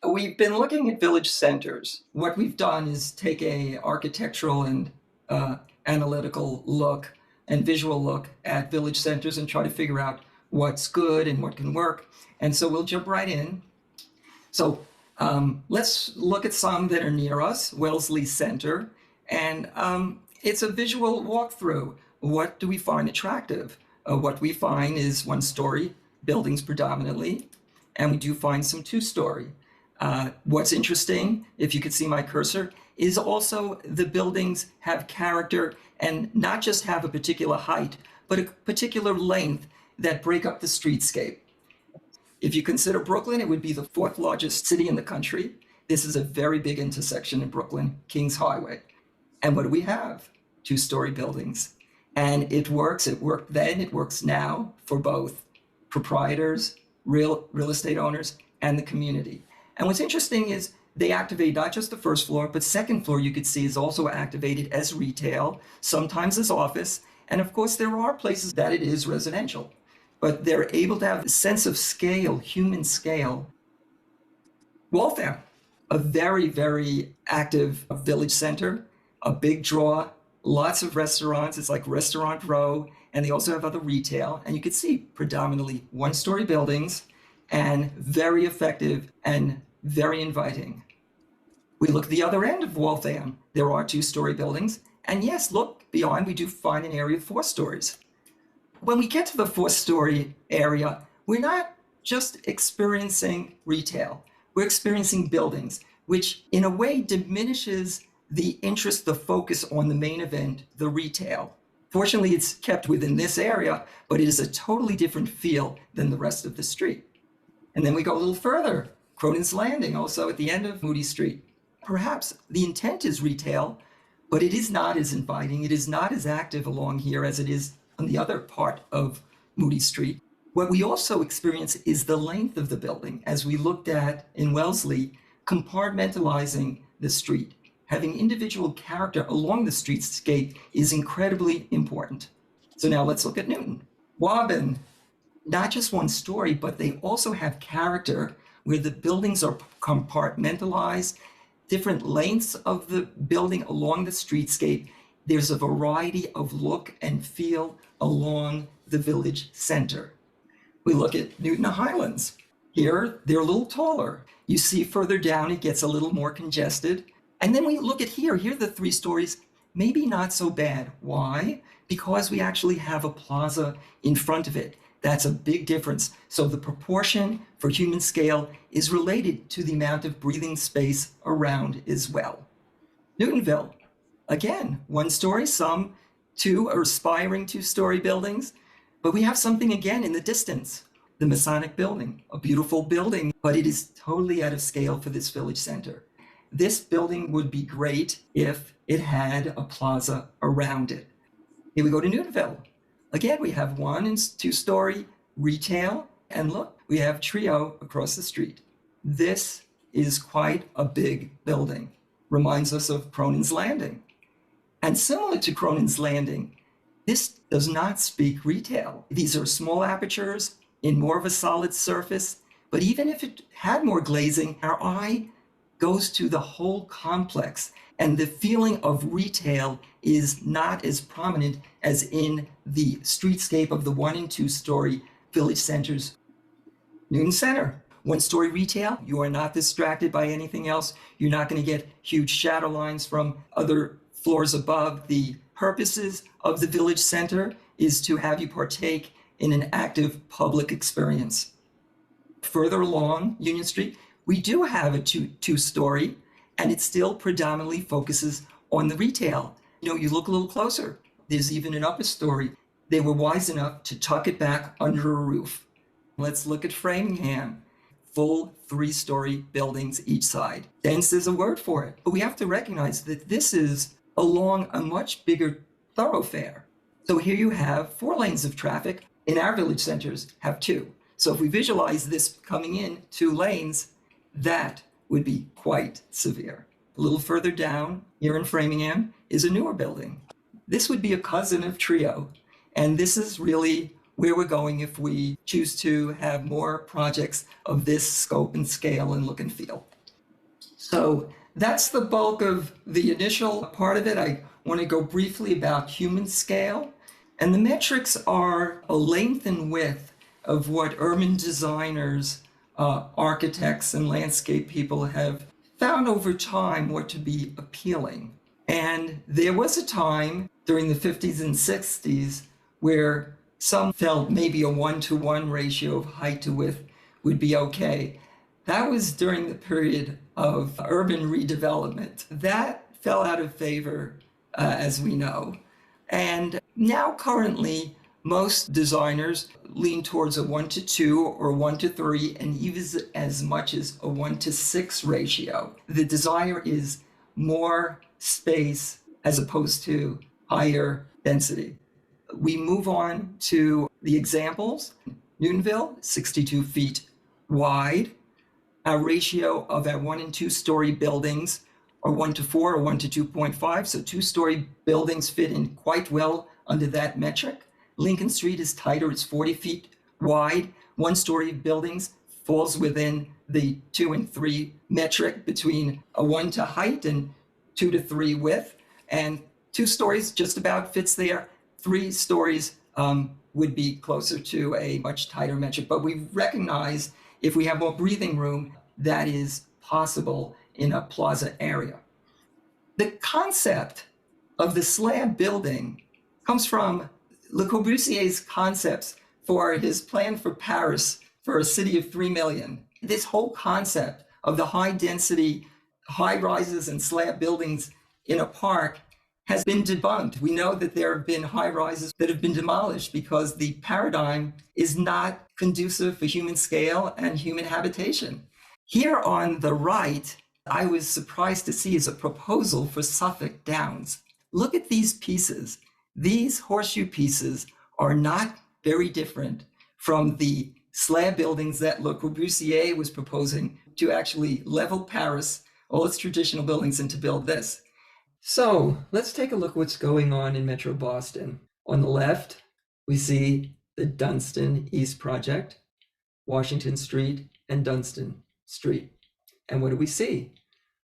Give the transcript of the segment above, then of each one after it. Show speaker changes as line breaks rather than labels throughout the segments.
We've been looking at village centers. What we've done is take a architectural and analytical look and visual look at village centers and try to figure out what's good and what can work. And so we'll jump right in. So let's look at some that are near us. Wellesley Center. And it's a visual walkthrough. What do we find attractive? What we find is one-story buildings predominantly, and we do find some two-story. What's interesting, if you could see my cursor, is also the buildings have character and not just have a particular height, but a particular length that break up the streetscape. If you consider Brooklyn, it would be the fourth largest city in the country. This is a very big intersection in Brooklyn, Kings Highway. And what do we have? Two-story buildings. And it works. It worked then, it works now for both proprietors, real estate owners, and the community. And what's interesting is they activate not just the first floor, but second floor you could see is also activated as retail, sometimes as office. And of course, there are places that it is residential, but they're able to have a sense of scale, human scale. Waltham, a very, very active village center, a big draw, lots of restaurants. It's like Restaurant Row, and they also have other retail. And you can see predominantly one-story buildings and very effective and very inviting. We look at the other end of Waltham. There are two-story buildings. And yes, look beyond, we do find an area of 4 stories. When we get to the 4-story area, we're not just experiencing retail. We're experiencing buildings, which in a way diminishes the interest, the focus on the main event, the retail. Fortunately, it's kept within this area, but it is a totally different feel than the rest of the street. And then we go a little further, Cronin's Landing, also at the end of Moody Street. Perhaps the intent is retail, but it is not as inviting. It is not as active along here as it is on the other part of Moody Street. What we also experience is the length of the building, as we looked at in Wellesley, compartmentalizing the street. Having individual character along the streetscape is incredibly important. So now let's look at Newton. Waban, not just one story, but they also have character where the buildings are compartmentalized, different lengths of the building along the streetscape. There's a variety of look and feel along the village center. We look at Newton Highlands. Here, they're a little taller. You see further down, it gets a little more congested. And then we look at here are the 3 stories, maybe not so bad. Why? Because we actually have a plaza in front of it. That's a big difference. So the proportion for human scale is related to the amount of breathing space around as well. Newtonville, again, 1 story, some 2 or aspiring 2-story buildings, but we have something again in the distance. The Masonic Building, a beautiful building, but it is totally out of scale for this village center. This building would be great if it had a plaza around it. Here we go to Newtonville. Again, we have 1 and 2-story retail, and look, we have Trio across the street. This is quite a big building. Reminds us of Cronin's Landing. And similar to Cronin's Landing, this does not speak retail. These are small apertures in more of a solid surface, but even if it had more glazing, our eye goes to the whole complex, and the feeling of retail is not as prominent as in the streetscape of the 1 and 2-story village centers. Newton Center, 1-story retail, you are not distracted by anything else. You're not going to get huge shadow lines from other floors above. The purposes of the village center is to have you partake in an active public experience. Further along Union Street, we do have a two-story, and it still predominantly focuses on the retail. You look a little closer, there's even an upper story. They were wise enough to tuck it back under a roof. Let's look at Framingham. Full 3-story buildings each side. Dense is a word for it, but we have to recognize that this is along a much bigger thoroughfare. So here you have 4 lanes of traffic. In our village centers have 2. So if we visualize this coming in 2 lanes, that would be quite severe. A little further down here in Framingham is a newer building. This would be a cousin of Trio. And this is really where we're going if we choose to have more projects of this scope and scale and look and feel. So that's the bulk of the initial part of it. I want to go briefly about human scale. And the metrics are a length and width of what urban designers, architects, and landscape people have found over time what to be appealing. And there was a time during the 50s and 60s where some felt maybe a 1-to-1 ratio of height to width would be okay. That was during the period of urban redevelopment. That fell out of favor, as we know. And now, currently, most designers lean towards a 1-to-2 or 1-to-3, and even as much as a 1-to-6 ratio. The desire is more space as opposed to higher density. We move on to the examples. Newtonville, 62 feet wide. Our ratio of our 1- and 2-story buildings are 1-to-4 or 1-to-2.5. So 2-story buildings fit in quite well under that metric. Lincoln Street is tighter, it's 40 feet wide. 1-story buildings falls within the 2 and 3 metric between a 1 to height and 2 to 3 width. And 2 stories just about fits there. 3 stories would be closer to a much tighter metric. But we recognize if we have more breathing room, that is possible in a plaza area. The concept of the slab building comes from Le Corbusier's concepts for his plan for Paris for a city of 3 million. This whole concept of the high density, high rises and slab buildings in a park has been debunked. We know that there have been high rises that have been demolished because the paradigm is not conducive for human scale and human habitation. Here on the right, I was surprised to see is a proposal for Suffolk Downs. Look at these pieces. These horseshoe pieces are not very different from the slab buildings that Le Corbusier was proposing to actually level Paris, all its traditional buildings, and to build this. So let's take a look at what's going on in Metro Boston. On the left, we see the Dunstan East Project, Washington Street, and Dunstan Street. And what do we see?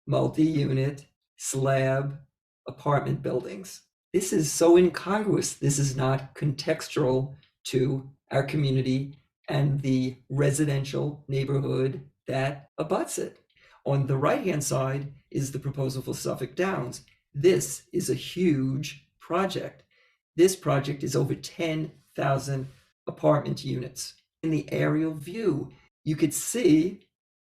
Multi-unit, slab, apartment buildings. This is so incongruous. This is not contextual to our community and the residential neighborhood that abuts it. On the right-hand side is the proposal for Suffolk Downs. This is a huge project. This project is over 10,000 apartment units. In the aerial view, you could see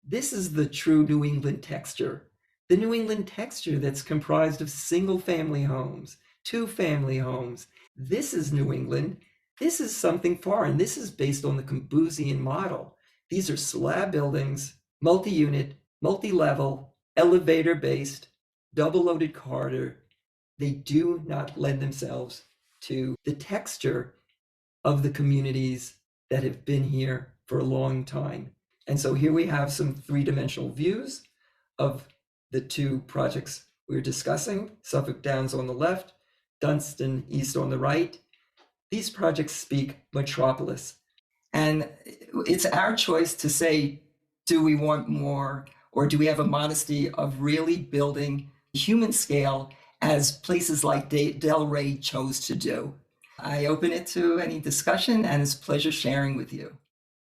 this is the true New England texture. The New England texture that's comprised of single-family homes, 2-family homes. This is New England. This is something foreign. This is based on the Corbusian model. These are slab buildings, multi-unit, multi-level, elevator-based, double-loaded corridor. They do not lend themselves to the texture of the communities that have been here for a long time. And so here we have some 3-dimensional views of the 2 projects we're discussing, Suffolk Downs on the left, Dunstan East on the right. These projects speak metropolis. And it's our choice to say, do we want more, or do we have a modesty of really building human scale as places like Del Rey chose to do? I open it to any discussion, and it's a pleasure sharing with you.